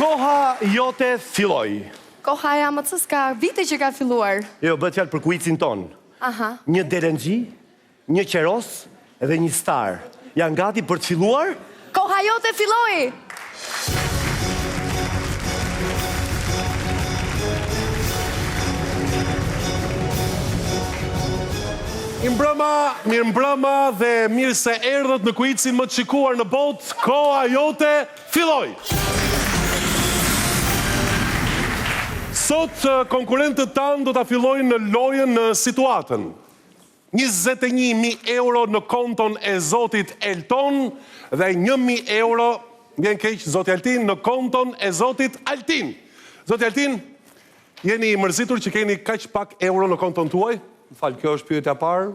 Koha jote filloi. Koha ja më të s'ka vite që ka filluar. Jo, bëhet fjalë për kuicin ton. Aha. Një Derengji, një Qeros dhe një Star. Janë gati për të filluar? Koha jote filloi. Mirë mbrëma dhe mirë se erdhët në kuicin më të shikuar në botë. Koha jote filloi. Sot konkurrentët tanë do ta fillojnë në lojën në situatën. 21.000 euro në konton e zotit Elton dhe 1.000 euro, vjen keq zoti Altin, në konton e zotit Altin. Zoti Altin, jeni i mërzitur që keni kaq pak euro në konton tuaj? Falë, kjo është pyetja parë.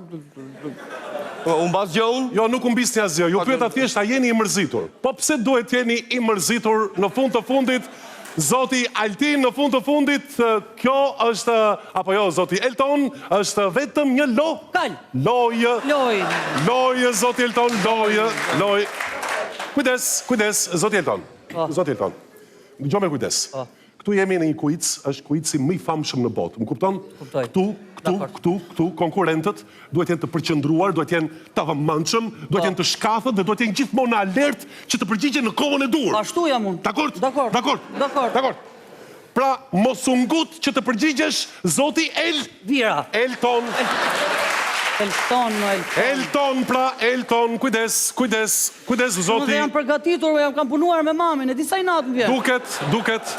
Unë bas gjohën? Jo, nuk unë bisë një asgjë. Ju pyeta thjesht a jeni i mërzitur. Po pse duhet jeni i mërzitur në fund të fundit? Zoti Altin, në fund të fundit, kjo është, apo jo, zoti Elton, është vetëm një lojë. Lojë, zoti Elton, lojë. Kujdes, zoti Elton. Zoti Elton. Gjo me kujdes. Këtu jemi në një kuic, është kuici më i famshëm në botë. Më kupton? Këtu, konkurentët duhet jenë të përqendruar, duhet jenë të vëmendshëm, duhet jenë të shkafët dhe duhet jenë gjithmonë në alert që të përgjigjen në kohën e dur. Ashtu jam unë. Dakor. Pra, mos u ngut që të përgjigjesh zoti Elton. Elton, kujdes, zoti. Unë dhe jam përgatitur, kam punuar me mamin, e disa i natë më vjen. Duket,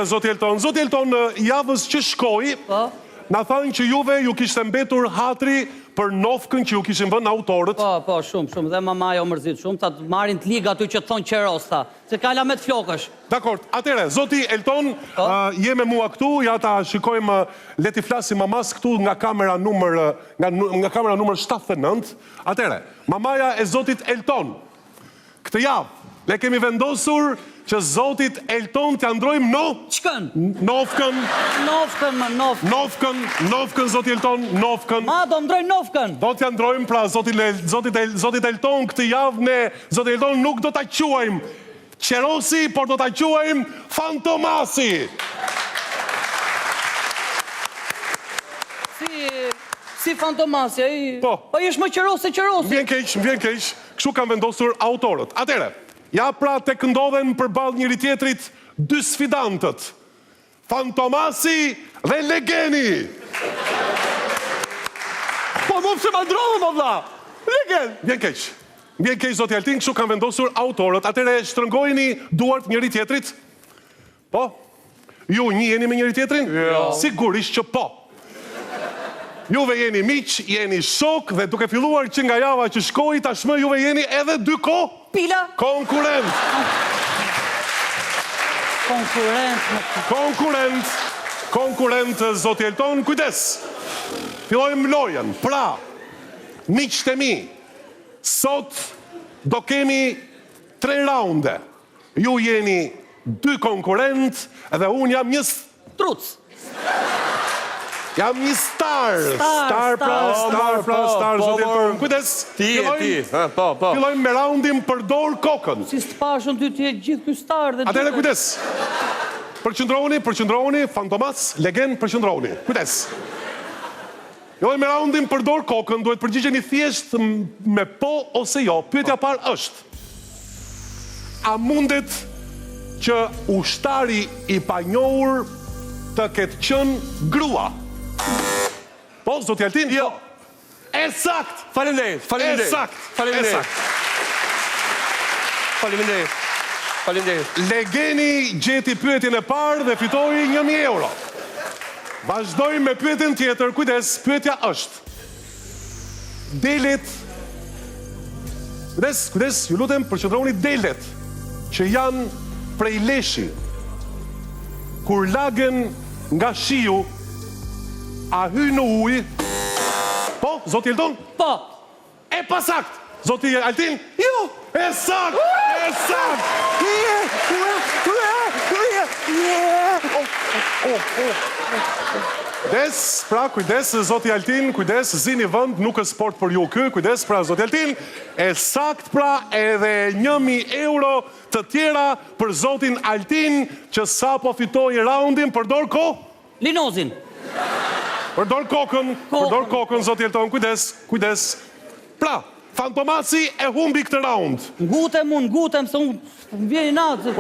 zoti Elton. Zoti Elton, javës që shkoi, na thanë që juve ju kishte mbetur hatri për nofkën që ju kishin vënë autorët. Po, shumë. Dhe mamaja o mërzit shumë, ta të marin të liga aty që të thonë Qeros, ta. Se kala me të flokësh. Dakor, atere, zoti Elton, je me mua këtu, ja ta shikojmë, leti flasim mamas këtu nga kamera numër 79. Atere, mamaja e zotit Elton, këtë javë, le kemi vendosur që zotit Elton të androjmë Qëkën? Nofkën, zoti Elton, nofkën. Ma, do ndrojmë nofkën. Do të androjmë, pra, zotit Elton, këtë javë ne, zotit Elton, nuk do të quajmë Qerosi, por do të quajmë Fantomasi. Si Fantomasi, po jesh më Qerosi. Vjen keq, kështu kanë vendosur autorët. Atere, ja pra të këndodhen përballë njëri tjetrit dy sfidantët. Fantomasi dhe Legeni. Po më pëse ma ndrohë, më vla. Legen. Vjen keq, zoti Altin, kështu kanë vendosur autorët. Atere, shtrëngojni duart njëri tjetrit? Po? Ju njiheni me njëri tjetrin? Jo. Sigurisht që po. Juve jeni miq, jeni shok dhe duke filluar që nga java që shkoi, tashmë juve jeni edhe dy Pila? Konkurent, zoti Elton, kujdes. Fillojmë lojën. Pra, miqtë e mi, sot do kemi 3 raunde. Ju jeni 2 konkurent dhe unë jam një truc. Jam një star, zoti Elton. Kujdes. Fillojmë me raundin përdor kokën. Si së pashën ty t'je gjithë këj star dhe... Atere, kujdes. Përqëndroni, Fantomas, Legen, përqëndroni. Kujdes. Fillojmë me raundin përdor kokën, duhet përgjigjeni thjesht me po ose jo. Pyetja parë është: a mundet që ushtari i panjohur të ketë qenë grua? Po, zoti Altin? Jo. Esakt! Faleminderit. Legeni gjeti pyetjen e parë dhe fitoi 1.000 euro. Vazhdojmë me pyetjen tjetër. Kujdes, pyetja është: delet, kujdes, ju lutem, përqendroni delet që janë prej leshi, kur lagen nga shiu, a hy në ujë? Po, zoti Elton? Po. E pasakt! Zoti Altin? Jo. E sakt! Kujdes, pra, kujdes, zoti Altin, kujdes, zini vënd, nuk është sport për ju ky, kujdes, pra, zoti Altin, e sakt, pra, edhe 1.000 euro të tjera për zotin Altin, që sa po fitoi raundin, përdor ko? Linozin. Përdor kokën, zoti Alton, kujdes. Pra, Fantomasi e humbi këtë raund. Ngutem, se unë vjeni natë.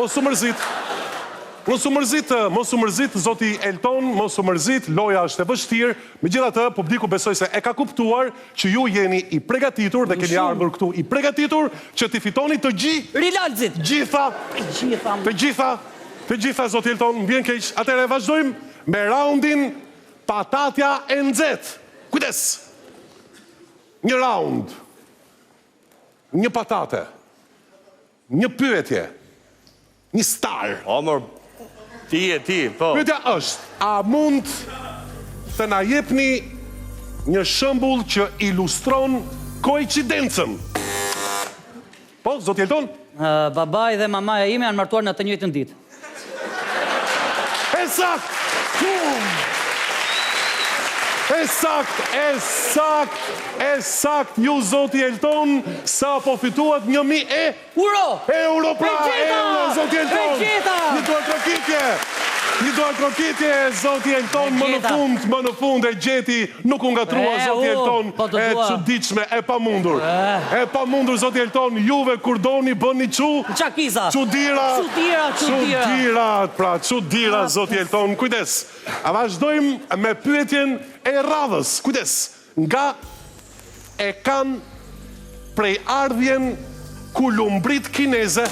Mos u mërzit, zoti Elton, mos u mërzit, loja është e vështirë, megjithatë publiku besoj se e ka kuptuar që ju jeni i përgatitur dhe keni ardhur këtu i përgatitur që t'i fitoni të Rilalzit. Të gjitha, zoti Elton, mbien keq. Atëherë vazhdojmë me raundin patatja e nxehtë. Kujdes. Një raund. Një patate. Një pyetje. Një star. Omër, ti, po. Pyetja është, a mund të na jepni një shembull që ilustron koincidencën? Po, zoti Elton? Babai dhe mamaja ime janë martuar në të njëjtën ditë. Sakt, ju zoti Elton, sa po fituat 1.000 euro, pra, euro, zoti Elton. Një duar trokitje, zoti Elton, më në fund e gjeti, nuk u ngatrua, zoti Elton, e çuditshme, e pamundur. E pamundur, zoti Elton, juve kur doni bëni Qakiza. Çudira, zoti Elton, kujdes. A vazhdojmë me pyetjen e radhës, kujdes. Nga e kanë prej ardhjen kulumbrit kineze.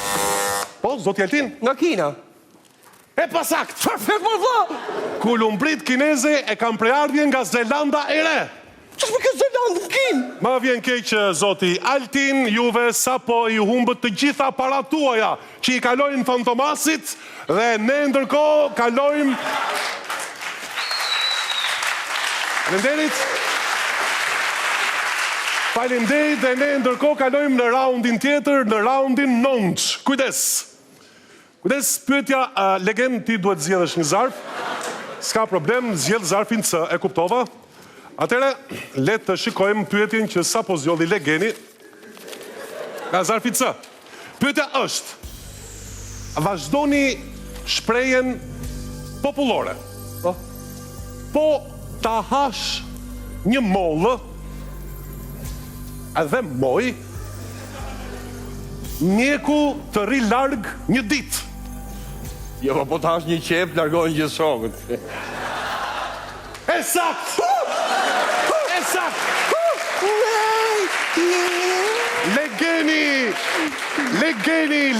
Po, zoti Eltin? Nga Kina. E pasakt! Kulumbrit kineze e kanë prej ardhjen nga Zelanda e Re. Qështë me këtë Zelandë në Kinë? Ma vjen keq, zoti Altin, juve sapo i humbët të gjitha parat tuaja që i kalojnë Fantomasit dhe ne ndërkohë kalojmë... Faleminderit dhe ne ndërkohë kalojmë në raundin tjetër, në raundin 9. Kujdes, pyetja, legend, ti duhet zgjedhësh një zarf. S'ka problem, zgjedh zarfin C, e kuptova. Atëre, le të shikojmë pyetjen që sa po zgjodhi legeni. Nga zarfi C. Pyetja është, vazhdoni shprehjen popullore. Po ta hash një mollë, edhe moj, mjeku të rri larg një ditë. Jo, po të hash një qep, largohen gjithë shokët. E sakt!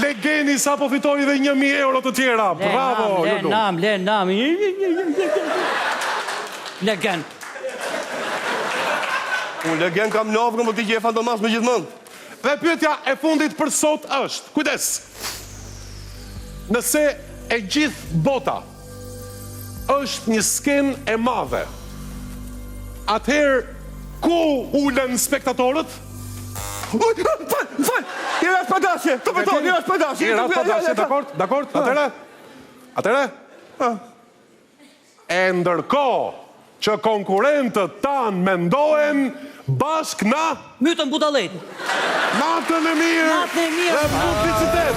Legeni sa po fitoi dhe 1.000 euro të tjera. Bravo, Julu. Lenam. Legend. Unë legend kam nofë, më ti që e Fantomas me gjithmonë. Dhe pyetja e fundit për sot është, kujdes, nëse e gjithë bota është një sken e madhe, atëherë ku ulen spektatorët? Fal, i ras padasje, të pëton, i ras padasje. I ras padasje, dakord? Atëre? E ndërkohë që konkurentët tanë mendohen bashk na... Mytën budalejt. Natën e mirë dhe publicitet.